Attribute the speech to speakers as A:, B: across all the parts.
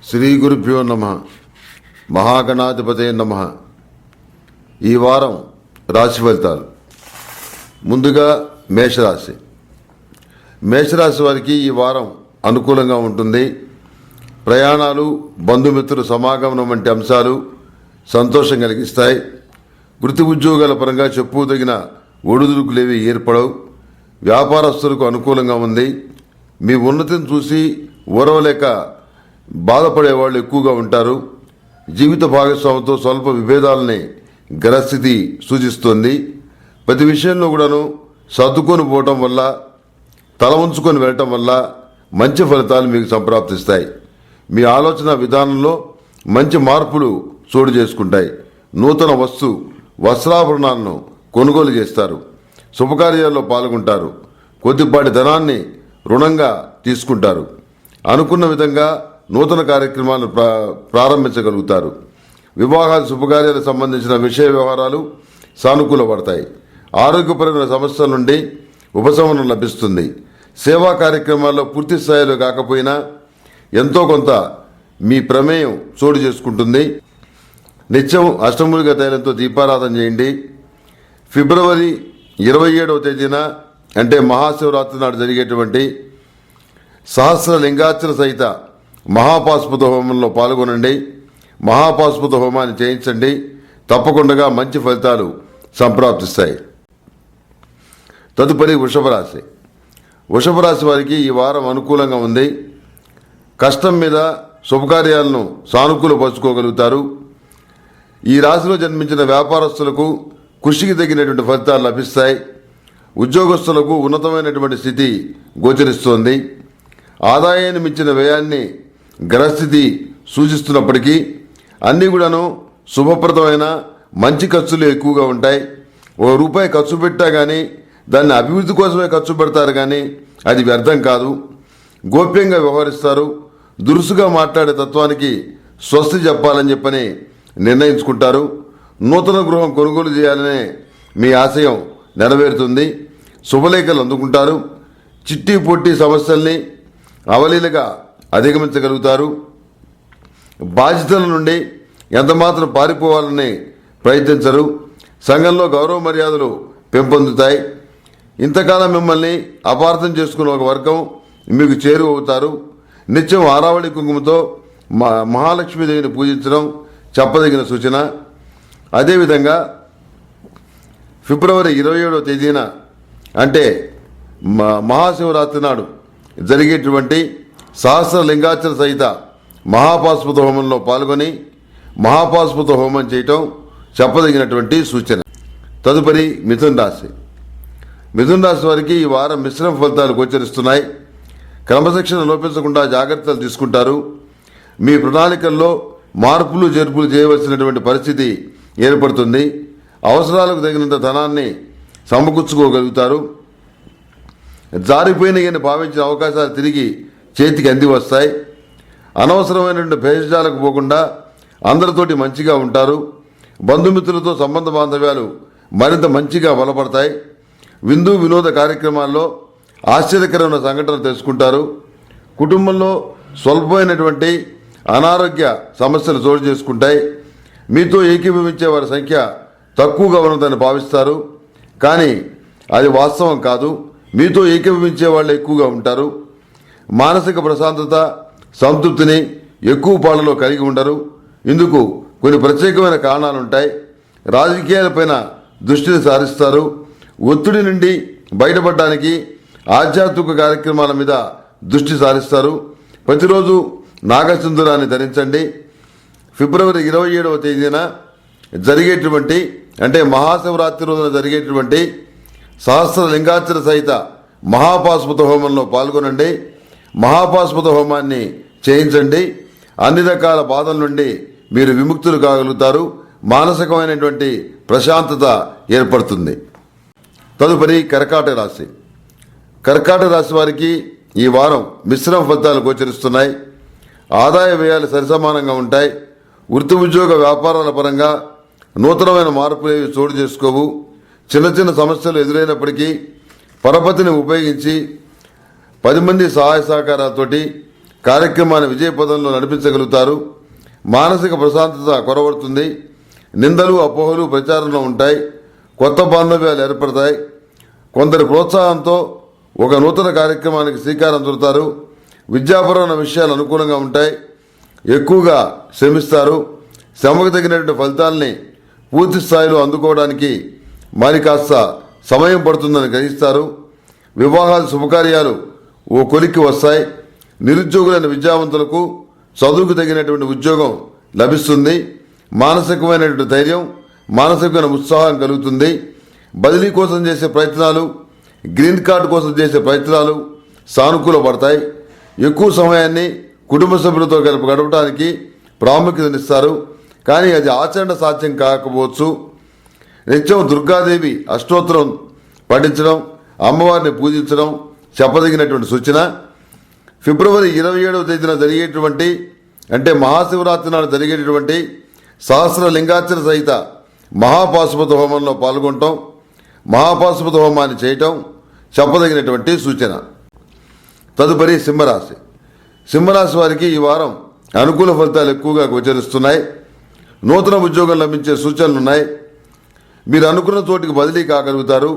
A: శ్రీ గురుభ్యో నమః. మహాగణాధిపతే నమః. ఈ వారం రాశి ఫలితాలు. ముందుగా మేషరాశి. మేషరాశి వారికి ఈ వారం అనుకూలంగా ఉంటుంది. ప్రయాణాలు, బంధుమిత్రుల సమాగమనం వంటి అంశాలు సంతోషం కలిగిస్తాయి. వృత్తి ఉద్యోగాల పరంగా చెప్పుదగిన ఒడిదుడుకులేవి ఏర్పడవు. వ్యాపారస్తులకు అనుకూలంగా ఉంది. మీ ఉన్నతిని చూసి ఓరవలేక బాధపడే వాళ్ళు ఎక్కువగా ఉంటారు. జీవిత భాగస్వామితో స్వల్ప విభేదాలని గ్రహస్థితి సూచిస్తోంది. ప్రతి విషయంలో కూడాను సర్దుకొని పోవటం వల్ల, తల ఉంచుకొని వెళ్ళటం వల్ల మంచి ఫలితాలు మీకు సంప్రాప్తిస్తాయి. మీ ఆలోచన విధానంలో మంచి మార్పులు చోటు చేసుకుంటాయి. నూతన వస్త్రాభరణాలను కొనుగోలు చేస్తారు. శుభకార్యాల్లో పాల్గొంటారు. కొద్దిపాటి ధనాన్ని రుణంగా తీసుకుంటారు. అనుకున్న విధంగా నూతన కార్యక్రమాలను ప్రారంభించగలుగుతారు. వివాహాలు, శుభకార్యాలకు సంబంధించిన విషయ వ్యవహారాలు సానుకూలపడతాయి. ఆరోగ్యపరమైన సమస్యల నుండి ఉపశమనం లభిస్తుంది. సేవా కార్యక్రమాల్లో పూర్తి స్థాయిలో కాకపోయినా ఎంతో కొంత మీ ప్రమేయం చోటు చేసుకుంటుంది. నిత్యం అష్టమూలిక తైలంతో దీపారాధన చేయండి. ఫిబ్రవరి 27వ తేదీన అంటే మహాశివరాత్రి నాడు జరిగేటువంటి సహస్ర లింగార్చన సహిత మహాపాశుపత హోమంలో పాల్గొనండి. మహాపాశుపత హోమాన్ని చేయించండి. తప్పకుండా మంచి ఫలితాలు సంప్రాప్తిస్తాయి. తదుపరి వృషభ రాశి. వృషభ రాశి వారికి ఈ వారం అనుకూలంగా ఉంది. కష్టం మీద శుభకార్యాలను సానుకూలపరుచుకోగలుగుతారు. ఈ రాశిలో జన్మించిన వ్యాపారస్తులకు కృషికి తగినటువంటి ఫలితాలు లభిస్తాయి. ఉద్యోగస్తులకు ఉన్నతమైనటువంటి స్థితి గోచరిస్తోంది. ఆదాయాన్ని మించిన వ్యయాన్ని గ్రహస్థితి సూచిస్తున్నప్పటికీ అన్నీ కూడాను శుభప్రదమైన మంచి ఖర్చులు ఎక్కువగా ఉంటాయి. ₹1 ఖర్చు పెట్టా కానీ దాన్ని అభివృద్ధి కోసమే ఖర్చు పెడతారు కానీ అది వ్యర్థం కాదు. గోప్యంగా వ్యవహరిస్తారు. దురుసుగా మాట్లాడే తత్వానికి స్వస్తి చెప్పాలని చెప్పని నిర్ణయించుకుంటారు. నూతన గృహం కొనుగోలు చేయాలనే మీ ఆశయం నెరవేరుతుంది. శుభలేఖలు అందుకుంటారు. చిట్టి పొట్టి సమస్యల్ని అవలీలగా అధిగమించగలుగుతారు. బాధ్యతల నుండి ఎంతమాత్రం పారిపోవాలని ప్రయత్నించరు. సంఘంలో గౌరవ మర్యాదలు పెంపొందుతాయి. ఇంతకాలం మిమ్మల్ని అపార్థం చేసుకున్న ఒక వర్గం మీకు చేరువవుతారు. నిత్యం ఆరావళి కుంకుమతో మహాలక్ష్మీదేవిని పూజించడం చెప్పదగిన సూచన. అదేవిధంగా ఫిబ్రవరి 27వ తేదీన అంటే మహాశివరాత్రి నాడు జరిగేటువంటి సహస్ర లింగార్చన సహిత మహాపాశుపత హోమంలో పాల్గొని మహాపాశుపత హోమం చేయటం చెప్పదగినటువంటి సూచన. తదుపరి మిథున రాశి. మిథున రాశి వారికి ఈ వారం మిశ్రమ ఫలితాలు గోచరిస్తున్నాయి. క్రమశిక్షణ లోపించకుండా జాగ్రత్తలు తీసుకుంటారు. మీ ప్రణాళికల్లో మార్పులు చేర్పులు చేయవలసినటువంటి పరిస్థితి ఏర్పడుతుంది. అవసరాలకు తగినంత ధనాన్ని సమకూర్చుకోగలుగుతారు. జారిపోయినని భావించిన అవకాశాలు తిరిగి చేతికి అంది వస్తాయి. అనవసరమైనటువంటి భేషజాలకు పోకుండా అందరితోటి మంచిగా ఉంటారు. బంధుమిత్రులతో సంబంధ బాంధవ్యాలు మరింత మంచిగా బలపడతాయి. విందు వినోద కార్యక్రమాల్లో ఆశ్చర్యకరమైన సంఘటనలు తెలుసుకుంటారు. కుటుంబంలో స్వల్పమైనటువంటి అనారోగ్య సమస్యలు చోటు చేసుకుంటాయి. మీతో ఏకీభవించే వారి సంఖ్య తక్కువగా ఉన్నదని భావిస్తారు, కానీ అది వాస్తవం కాదు. మీతో ఏకీభవించే వాళ్ళు ఎక్కువగా ఉంటారు. మానసిక ప్రశాంతత, సంతృప్తిని ఎక్కువ పాళ్ళలో కలిగి ఉండరు. ఇందుకు కొన్ని ప్రత్యేకమైన కారణాలుంటాయి. రాజకీయాలపైన దృష్టిని సారిస్తారు. ఒత్తిడి నుండి బయటపడడానికి ఆధ్యాత్మిక కార్యక్రమాల మీద దృష్టి సారిస్తారు. ప్రతిరోజు నాగసింధూరాన్ని ధరించండి. ఫిబ్రవరి 27వ తేదీన జరిగేటువంటి అంటే మహాశివరాత్రి రోజున జరిగేటువంటి సహస్ర లింగార్చన సహిత మహాపాశుపత హోమంలో పాల్గొనండి. మహాపాశుపత హోమాన్ని చేయించండి. అన్ని రకాల బాధల నుండి మీరు విముక్తులు కాగలుగుతారు. మానసికమైనటువంటి ప్రశాంతత ఏర్పడుతుంది. తదుపరి కర్కాటక రాశి. కర్కాటక రాశి వారికి ఈ వారం మిశ్రమ ఫలితాలు గోచరిస్తున్నాయి. ఆదాయ వ్యయాలు సరిసమానంగా ఉంటాయి. వృత్తి ఉద్యోగ వ్యాపారాల పరంగా నూతనమైన మార్పులు చోటు చేసుకోవు. చిన్న చిన్న సమస్యలు ఎదురైనప్పటికీ పరపతిని ఉపయోగించి 10 మంది సహాయ సహకారాలతోటి కార్యక్రమాన్ని విజయపథంలో నడిపించగలుగుతారు. మానసిక ప్రశాంతత కొరవడుతుంది. నిందలు అపోహలు ప్రచారంలో ఉంటాయి. కొత్త బాంధవ్యాలు ఏర్పడతాయి. కొందరి ప్రోత్సాహంతో ఒక నూతన కార్యక్రమానికి శ్రీకారం చుడతారు. విద్యాపరమైన విషయాలు అనుకూలంగా ఉంటాయి. ఎక్కువగా శ్రమిస్తారు. శ్రమకు తగినటువంటి ఫలితాలని పూర్తి స్థాయిలో అందుకోవడానికి మరి కాస్త సమయం పడుతుందని గ్రహిస్తారు. వివాహాలు శుభకార్యాలు ఓ కొలిక్కి వస్తాయి. నిరుద్యోగులైన విద్యావంతులకు చదువుకు తగినటువంటి ఉద్యోగం లభిస్తుంది. మానసికమైనటువంటి ధైర్యం, మానసికమైన ఉత్సాహం కలుగుతుంది. బదిలీ కోసం చేసే ప్రయత్నాలు, గ్రీన్ కార్డు కోసం చేసే ప్రయత్నాలు సానుకూల పడతాయి. ఎక్కువ సమయాన్ని కుటుంబ సభ్యులతో గడపడానికి ప్రాముఖ్యతనిస్తారు. కానీ అది ఆచరణ సాధ్యం కాకపోవచ్చు. నిత్యం దుర్గాదేవి అష్టోత్తరం పఠించడం, అమ్మవారిని పూజించడం చెప్పదగినటువంటి సూచన. ఫిబ్రవరి 27వ తేదీన జరిగేటువంటి అంటే మహాశివరాత్రి నాడు జరిగేటటువంటి సహస్ర లింగార్చన సహిత మహాపాశుపత హోమంలో పాల్గొనటం, మహాపాశుపత హోమాన్ని చేయటం చెప్పదగినటువంటి సూచన. తదుపరి సింహరాశి. సింహరాశి వారికి ఈ వారం అనుకూల ఫలితాలు ఎక్కువగా గోచరిస్తున్నాయి. నూతన ఉద్యోగం లభించే సూచనలున్నాయి. మీరు అనుకున్న చోటికి బదిలీ కాగలుగుతారు.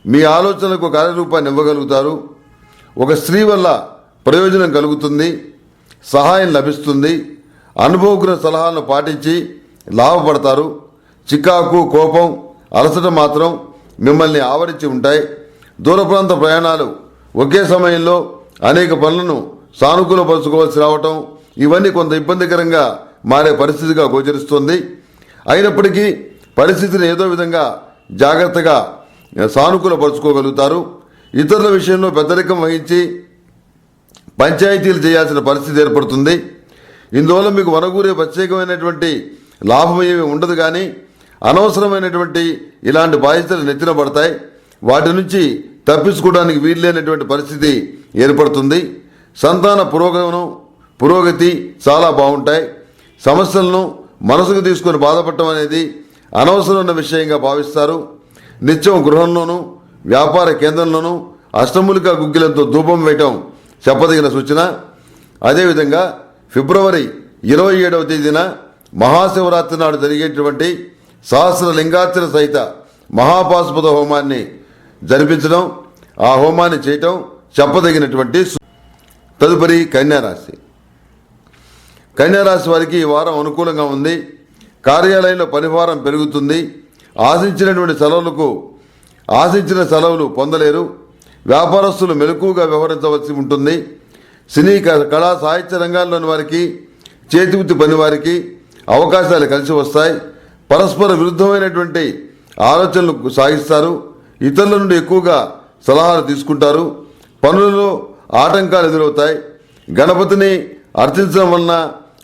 A: మీ ఆలోచనలకు కార్యరూపాన్ని ఇవ్వగలుగుతారు. ఒక స్త్రీ వల్ల ప్రయోజనం కలుగుతుంది. సహాయం లభిస్తుంది. అనుభవజ్ఞ సలహాలను పాటించి లాభపడతారు. చికాకు, కోపం, అలసట మాత్రం మిమ్మల్ని ఆవరించి ఉంటాయి. దూర ప్రాంత ప్రయాణాలు, ఒకే సమయంలో అనేక పనులను సానుకూలపరచుకోవాల్సి రావటం ఇవన్నీ కొంత ఇబ్బందికరంగా మారే పరిస్థితిగా గోచరిస్తుంది. అయినప్పటికీ పరిస్థితిని ఏదో విధంగా జాగ్రత్తగా సానుకూలపరచుకోగలుగుతారు. ఇతరుల విషయంలో పెద్దరికం వహించి పంచాయతీలు చేయాల్సిన పరిస్థితి ఏర్పడుతుంది. ఇందువల్ల మీకు వనగూరే ప్రత్యేకమైనటువంటి లాభం ఏమీ ఉండదు. కానీ అనవసరమైనటువంటి ఇలాంటి బాధ్యతలు నెత్తిన పడతాయి. వాటి నుంచి తప్పించుకోవడానికి వీల్లేనటువంటి పరిస్థితి ఏర్పడుతుంది. సంతాన పురోగతి చాలా బాగుంటాయి. సమస్యలను మనసుకు తీసుకొని బాధపడటం అనేది అనవసరమైన విషయంగా భావిస్తారు. నిత్యం గృహంలోనూ వ్యాపార కేంద్రంలోనూ అష్టములిక గుగ్గిలంతో ధూపం వేయటం చెప్పదగిన సూచన. అదేవిధంగా ఫిబ్రవరి 27వ తేదీన మహాశివరాత్రి నాడు జరిగేటువంటి సహస్ర లింగార్చన సహిత మహాపాశుపత హోమాన్ని జరిపించడం, ఆ హోమాన్ని చేయటం చెప్పదగినటువంటి. తదుపరి కన్యారాశి. కన్యారాశి వారికి ఈ వారం అనుకూలంగా ఉంది. కార్యాలయంలో పనిభారం పెరుగుతుంది. ఆశించిన సెలవులు పొందలేరు. వ్యాపారస్తులు మెలకువగా వ్యవహరించవలసి ఉంటుంది. సినీ, కళా, సాహిత్య రంగాల్లోని వారికి, చేతివృత్తి పని వారికి అవకాశాలు కలిసి వస్తాయి. పరస్పర విరుద్ధమైనటువంటి ఆలోచనలు సాగిస్తారు. ఇతరుల నుండి ఎక్కువగా సలహాలు తీసుకుంటారు. పనులలో ఆటంకాలు ఎదురవుతాయి. గణపతిని అర్చించడం వలన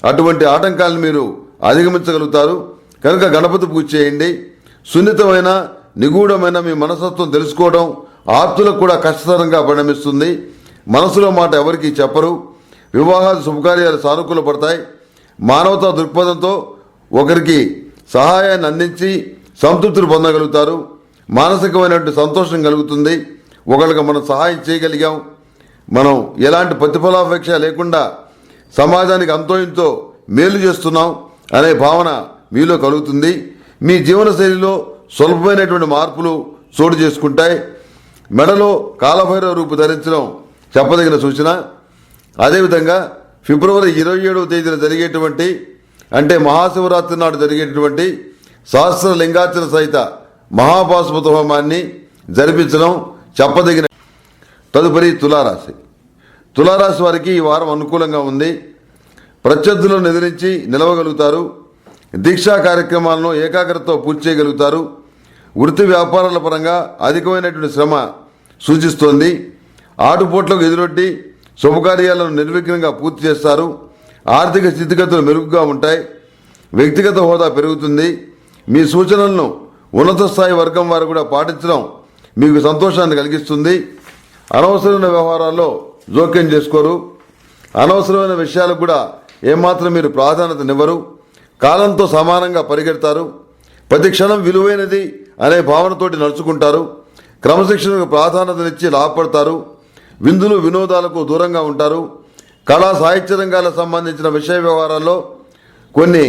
A: అటువంటి ఆటంకాలను మీరు అధిగమించగలుగుతారు. కనుక గణపతి పూజ చేయండి. సున్నితమైన, నిగూఢమైన మీ మనస్తత్వం తెలుసుకోవడం ఆప్తులకు కూడా కష్టతరంగా పరిణమిస్తుంది. మనసులో మాట ఎవరికి చెప్పరు. వివాహాలు శుభకార్యాలు సానుకూల పడతాయి. మానవతా దృక్పథంతో ఒకరికి సహాయాన్ని అందించి సంతృప్తిని పొందగలుగుతారు. మానసికమైనటువంటి సంతోషం కలుగుతుంది. ఒకరికి మనం సహాయం చేయగలిగాం, మనం ఎలాంటి ప్రతిఫలాపేక్ష లేకుండా సమాజానికి అంతో ఇంతో మేలు చేస్తున్నాం అనే భావన మీలో కలుగుతుంది. మీ జీవనశైలిలో స్వల్పమైనటువంటి మార్పులు చోటు చేసుకుంటాయి. మెడలో కాలభైరవ రూపు ధరించడం చెప్పదగిన సూచన. అదేవిధంగా ఫిబ్రవరి 27వ తేదీన జరిగేటువంటి అంటే మహాశివరాత్రి నాడు జరిగేటువంటి సహస్ర లింగార్చన సహిత మహాపాశుపత హోమాన్ని జరిపించడం చెప్పదగిన. తదుపరి తులారాశి. తులారాశి వారికి ఈ వారం అనుకూలంగా ఉంది. ప్రత్యర్థులను ఎదిరించి నిలవగలుగుతారు. దీక్షా కార్యక్రమాలను ఏకాగ్రతతో పూర్తి చేయగలుగుతారు. వృత్తి వ్యాపారాల పరంగా అధికమైనటువంటి శ్రమ సూచిస్తోంది. ఆటుపోట్లకు ఎదురొడ్డి శుభకార్యాలను నిర్విఘ్నంగా పూర్తి చేస్తారు. ఆర్థిక స్థితిగతులు మెరుగుగా ఉంటాయి. వ్యక్తిగత హోదా పెరుగుతుంది. మీ సూచనలను ఉన్నత స్థాయి వర్గం వారు కూడా పాటించడం మీకు సంతోషాన్ని కలిగిస్తుంది. అనవసరమైన వ్యవహారాల్లో జోక్యం చేసుకోరు. అనవసరమైన విషయాలకు కూడా ఏమాత్రం మీరు ప్రాధాన్యతనివ్వరు. కాలంతో సమానంగా పరిగెడతారు. ప్రతి క్షణం విలువైనది అనే భావనతోటి నడుచుకుంటారు. క్రమశిక్షణకు ప్రాధాన్యతనిచ్చి లాభపడతారు. విందులు వినోదాలకు దూరంగా ఉంటారు. కళా సాహిత్య రంగాలకు సంబంధించిన విషయ వ్యవహారాల్లో కొన్ని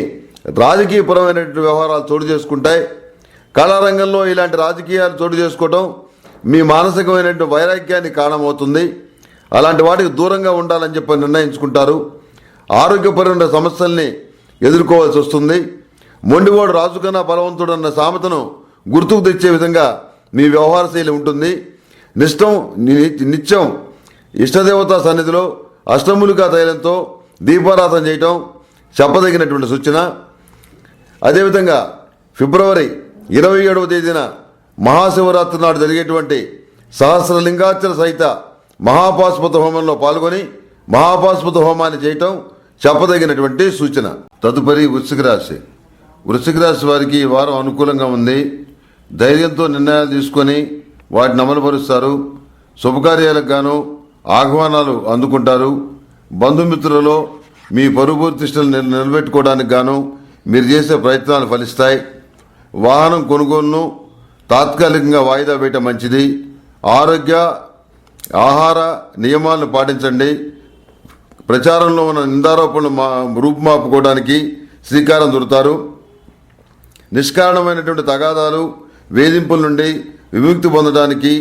A: రాజకీయపరమైనటువంటి వ్యవహారాలు చోటు చేసుకుంటాయి. కళారంగంలో ఇలాంటి రాజకీయాలు చోటు చేసుకోవడం మీ మానసికమైనటువంటి వైరాగ్యాన్ని కారణమవుతుంది. అలాంటి వాటికి దూరంగా ఉండాలని చెప్పి నిర్ణయించుకుంటారు. ఆరోగ్యపరమైన సమస్యల్ని ఎదుర్కోవాల్సి వస్తుంది. మొండివాడు రాజు కన్నా బలవంతుడు అన్న సామెతను గుర్తుకు తెచ్చే విధంగా మీ వ్యవహార శైలి ఉంటుంది. నిత్యం ఇష్టదేవతా సన్నిధిలో అష్టమూలికా తైలంతో దీపారాధన చేయటం చెప్పదగినటువంటి సూచన. అదేవిధంగా ఫిబ్రవరి 27వ తేదీన మహాశివరాత్రి నాడు జరిగేటువంటి సహస్రలింగార్చన సహిత మహాపాశుపత హోమంలో పాల్గొని మహాపాశుపత హోమాన్ని చేయటం చెప్పదగినటువంటి సూచన. తదుపరి వృశ్చిక రాశి. వృశ్చిక రాశి వారికి ఈ వారం అనుకూలంగా ఉంది. ధైర్యంతో నిర్ణయాలు తీసుకొని వాటిని అమలుపరుస్తారు. శుభకార్యాలకు గాను ఆహ్వానాలు అందుకుంటారు. బంధుమిత్రులలో మీ పరువు ప్రతిష్టలు నిలబెట్టుకోవడానికి గాను మీరు చేసే ప్రయత్నాలు ఫలిస్తాయి. వాహనం కొనుగోలును తాత్కాలికంగా వాయిదా వేయటం మంచిది. ఆరోగ్య ఆహార నియమాలను పాటించండి. ప్రచారంలో ఉన్న నిందారోపణలు రూపుమాపుకోవడానికి శ్రీకారం చుడతారు. నిష్కారణమైనటువంటి తగాదాలు వేధింపుల నుండి విముక్తి పొందడానికి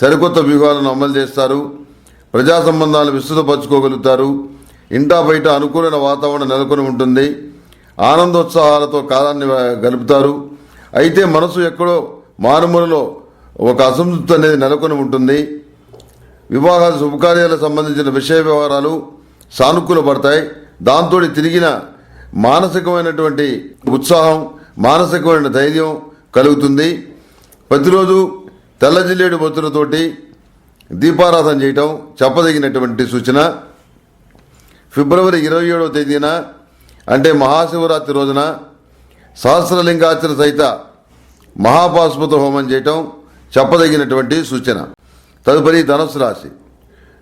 A: సరికొత్త వ్యూహాలను అమలు చేస్తారు. ప్రజా సంబంధాలను విస్తృతపరచుకోగలుగుతారు. ఇంటా బయట అనుకూలమైన వాతావరణం నెలకొని ఉంటుంది. ఆనందోత్సాహాలతో కాలాన్ని గలుపుతారు. అయితే మనసు ఎక్కడో మారుమూలలో ఒక అసంతృప్తి అనేది నెలకొని ఉంటుంది. వివాహాలు శుభకార్యాలకు సంబంధించిన విషయ వ్యవహారాలు సానుకూల పడతాయి. దాంతో తిరిగిన మానసికమైనటువంటి ఉత్సాహం, మానసికమైన ధైర్యం కలుగుతుంది. ప్రతిరోజు తెల్ల జిల్లేడు బొత్తులతోటి దీపారాధన చేయటం చెప్పదగినటువంటి సూచన. ఫిబ్రవరి 27వ తేదీన అంటే మహాశివరాత్రి రోజున సహస్రలింగార్చన సహిత మహాపాశుపత హోమం చేయటం చెప్పదగినటువంటి సూచన. తదుపరి ధనుసు రాశి.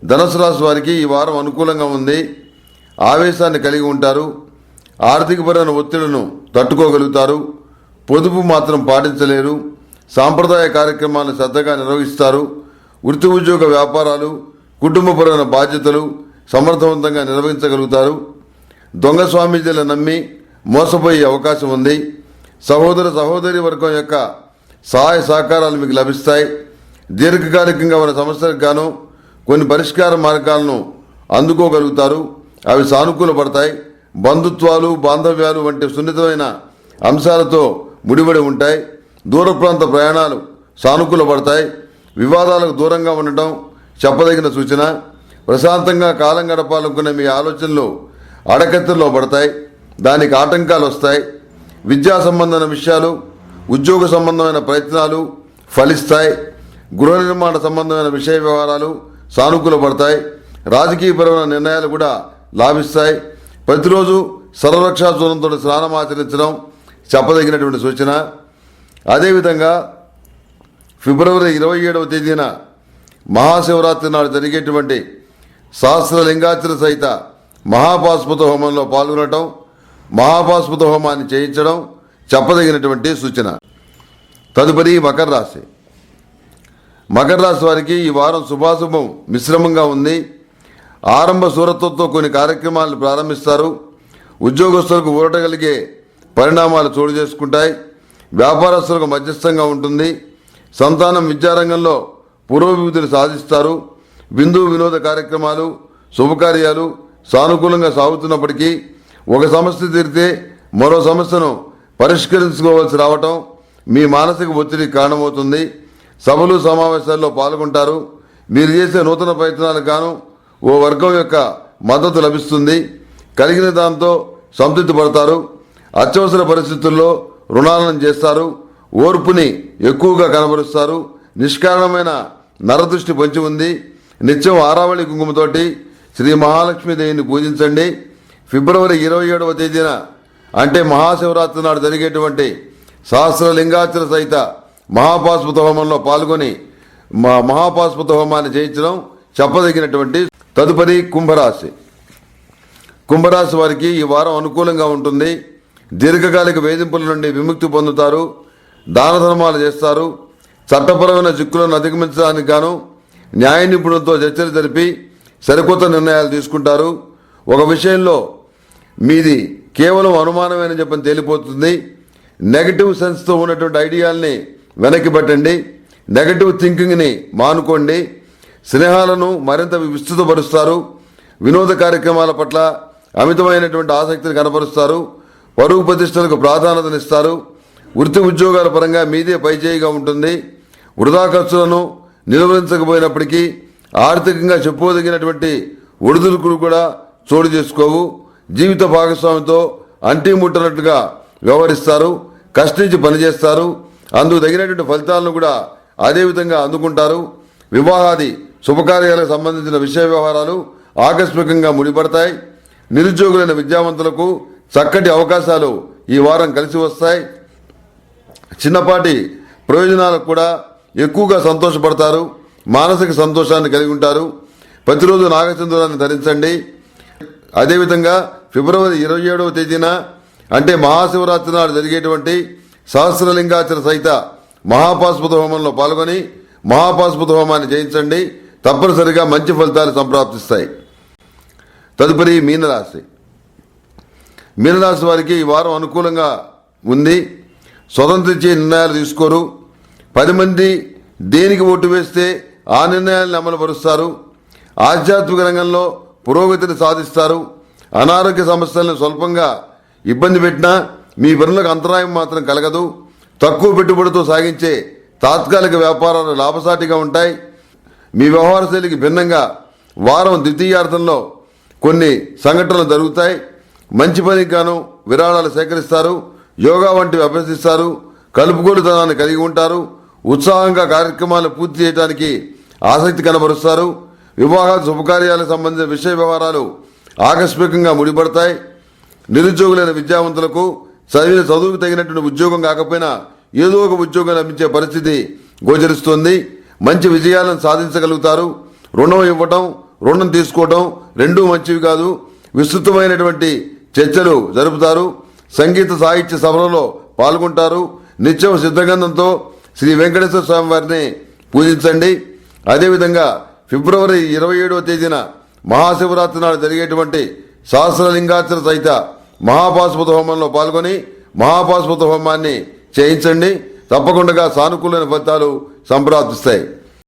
A: ధనుసు రాశి వారికి ఈ వారం అనుకూలంగా ఉంది. ఆవేశాన్ని కలిగి ఉంటారు. ఆర్థికపరమైన ఒత్తిళ్లను తట్టుకోగలుగుతారు. పొదుపు మాత్రం పాటించలేరు. సాంప్రదాయ కార్యక్రమాలను శ్రద్ధగా నిర్వహిస్తారు. వృత్తి ఉద్యోగ వ్యాపారాలు, కుటుంబపరమైన బాధ్యతలు సమర్థవంతంగా నిర్వహించగలుగుతారు. దొంగ స్వామీజీలను నమ్మి మోసపోయే అవకాశం ఉంది. సహోదరి వర్గం యొక్క సహాయ సహకారాలు మీకు లభిస్తాయి. దీర్ఘకాలికంగా ఉన్న సమస్యలకు గాను కొన్ని పరిష్కార మార్గాలను అందుకోగలుగుతారు. అవి సానుకూల పడతాయి. బంధుత్వాలు, బాంధవ్యాలు వంటి సున్నితమైన అంశాలతో ముడిపడి ఉంటాయి. దూర ప్రాంత ప్రయాణాలు సానుకూల పడతాయి. వివాదాలకు దూరంగా ఉండటం చెప్పదగిన సూచన. ప్రశాంతంగా కాలం గడపాలనుకునే మీ ఆలోచనలు అడకత్తెల్లో పడతాయి. దానికి ఆటంకాలు వస్తాయి. విద్యా సంబంధమైన విషయాలు, ఉద్యోగ సంబంధమైన ప్రయత్నాలు ఫలిస్తాయి. గృహ నిర్మాణ సంబంధమైన విషయ వ్యవహారాలు సానుకూల పడతాయి. రాజకీయపరమైన నిర్ణయాలు కూడా లాభిస్తాయి. ప్రతిరోజు సర్వరక్షా చూడంతో స్నానం ఆచరించడం చెప్పదగినటువంటి సూచన. అదేవిధంగా ఫిబ్రవరి 27వ తేదీన మహాశివరాత్రి నాడు జరిగేటువంటి సహస్రలింగార్చన సహిత మహాపాశుపత హోమంలో పాల్గొనటం, మహాపాశుపత హోమాన్ని చేయించడం చెప్పదగినటువంటి సూచన. తదుపరి మకర రాశి. మకర రాశి వారికి ఈ వారం శుభాశుభం మిశ్రమంగా ఉంది. ఆరంభ శూరత్వంతో కొన్ని కార్యక్రమాలను ప్రారంభిస్తారు. ఉద్యోగస్తులకు ఊరటగలిగే పరిణామాలు చోటు చేసుకుంటాయి. వ్యాపారస్తులకు మధ్యస్థంగా ఉంటుంది. సంతానం విద్యారంగంలో పురోభివృద్ధిని సాధిస్తారు. వినోద కార్యక్రమాలు, శుభకార్యాలు సానుకూలంగా సాగుతున్నప్పటికీ ఒక సమస్య తీరితే మరో సమస్యను పరిష్కరించుకోవాల్సి రావటం మీ మానసిక ఒత్తిడికి కారణమవుతుంది. సభలు సమావేశాల్లో పాల్గొంటారు. మీరు చేసే నూతన ప్రయత్నాలకు గాను ఓ వర్గం యొక్క మద్దతు లభిస్తుంది. కలిగిన దాంతో సంతృప్తి పడతారు. అత్యవసర పరిస్థితుల్లో రుణాలను చేస్తారు. ఓర్పుని ఎక్కువగా కనబరుస్తారు. నిష్కారణమైన నరదృష్టి పొంచి ఉంది. నిత్యం ఆరావళి కుంకుమతోటి శ్రీ మహాలక్ష్మీదేవిని పూజించండి. ఫిబ్రవరి 27వ తేదీన అంటే మహాశివరాత్రి నాడు జరిగేటువంటి సహస్రలింగార్చన సహిత మహాపాశుపత హోమంలో పాల్గొని మహాపాశుపత హోమాన్ని చేయించడం చెప్పదగినటువంటి. తదుపరి కుంభరాశి. కుంభరాశి వారికి ఈ వారం అనుకూలంగా ఉంటుంది. దీర్ఘకాలిక వేధింపుల నుండి విముక్తి పొందుతారు. దాన ధర్మాలు చేస్తారు. చట్టపరమైన చిక్కులను అధిగమించడానికి గాను న్యాయ నిపుణులతో చర్చలు జరిపి సరికొత్త నిర్ణయాలు తీసుకుంటారు. ఒక విషయంలో మీది కేవలం అనుమానమేనని చెప్పని తేలిపోతుంది. నెగటివ్ సెన్స్తో ఉన్నటువంటి ఐడియాల్ని వెనక్కి పెట్టండి. నెగటివ్ థింకింగ్ని మానుకోండి. స్నేహాలను మరింత విస్తృతపరుస్తారు. వినోద కార్యక్రమాల పట్ల అమితమైనటువంటి ఆసక్తిని కనపరుస్తారు. పరువు ప్రతిష్టలకు ప్రాధాన్యతనిస్తారు. వృత్తి ఉద్యోగాల పరంగా మీదే పైచేయిగా ఉంటుంది. వృధా ఖర్చులను నిలువరించకపోయినప్పటికీ ఆర్థికంగా చెప్పుకోదగినటువంటి ఒడిదుడుకులు కూడా చోటు చేసుకోవు. జీవిత భాగస్వామితో అంటీ ముట్టనట్టుగా వ్యవహరిస్తారు. కష్టించి పనిచేస్తారు. అందుకు తగినటువంటి ఫలితాలను కూడా అదేవిధంగా అందుకుంటారు. వివాహాది శుభకార్యాలకు సంబంధించిన విషయ వ్యవహారాలు ఆకస్మికంగా ముడిపడతాయి. నిరుద్యోగులైన విద్యావంతులకు చక్కటి అవకాశాలు ఈ వారం కలిసి వస్తాయి. చిన్నపాటి ప్రయోజనాలకు కూడా ఎక్కువగా సంతోషపడతారు. మానసిక సంతోషాన్ని కలిగి ఉంటారు. ప్రతిరోజు నాగచంద్రాన్ని ధరించండి. అదేవిధంగా ఫిబ్రవరి 27వ తేదీన అంటే మహాశివరాత్రి నాడు జరిగేటువంటి సహస్రలింగాచర సహిత మహాపాశుపత హోమంలో పాల్గొని మహాపాశుపత హోమాన్ని చేయించండి. తప్పనిసరిగా మంచి ఫలితాలు సంప్రాప్తిస్తాయి. తదుపరి మీనరాశి. మీనరాశి వారికి ఈ వారం అనుకూలంగా ఉంది. స్వతంత్రించే నిర్ణయాలు తీసుకోరు. 10 మంది దేనికి ఓటు వేస్తే ఆ నిర్ణయాలను అమలుపరుస్తారు. ఆధ్యాత్మిక రంగంలో పురోగతిని సాధిస్తారు. అనారోగ్య సమస్యలను స్వల్పంగా ఇబ్బంది పెట్టినా మీ పనులకు అంతరాయం మాత్రం కలగదు. తక్కువ పెట్టుబడితో సాగించే తాత్కాలిక వ్యాపారాలు లాభసాటిగా ఉంటాయి. మీ వ్యవహార శైలికి భిన్నంగా వారం ద్వితీయార్థంలో కొన్ని సంఘటనలు జరుగుతాయి. మంచి పనికి గాను విరాళాలు సేకరిస్తారు. యోగా వంటివి అభ్యసిస్తారు. కలుపుగోలుతనాన్ని కలిగి ఉంటారు. ఉత్సాహంగా కార్యక్రమాలు పూర్తి చేయడానికి ఆసక్తి కనబరుస్తారు. వివాహాల శుభకార్యాలకు సంబంధించిన విషయ వ్యవహారాలు ఆకస్మికంగా ముడిపడతాయి. నిరుద్యోగులైన విద్యావంతులకు చదువుకు తగినటువంటి ఉద్యోగం కాకపోయినా ఏదో ఒక ఉద్యోగం లభించే పరిస్థితి గోచరిస్తుంది. మంచి విజయాలను సాధించగలుగుతారు. రుణం ఇవ్వటం, రుణం తీసుకోవటం రెండూ మంచివి కాదు. విస్తృతమైనటువంటి చర్చలు జరుపుతారు. సంగీత సాహిత్య సభలలో పాల్గొంటారు. నిత్యం సిద్ధగంధంతో శ్రీ వెంకటేశ్వర స్వామి వారిని పూజించండి. అదేవిధంగా ఫిబ్రవరి 27వ తేదీన మహాశివరాత్రి నాడు జరిగేటువంటి సహస్రలింగాచర సహిత మహాపాశుపత హోమంలో పాల్గొని మహాపాశుపత హోమాన్ని చేయించండి. తప్పకుండా సానుకూలమైన ఫలితాలు సంప్రాప్తిస్తాయి.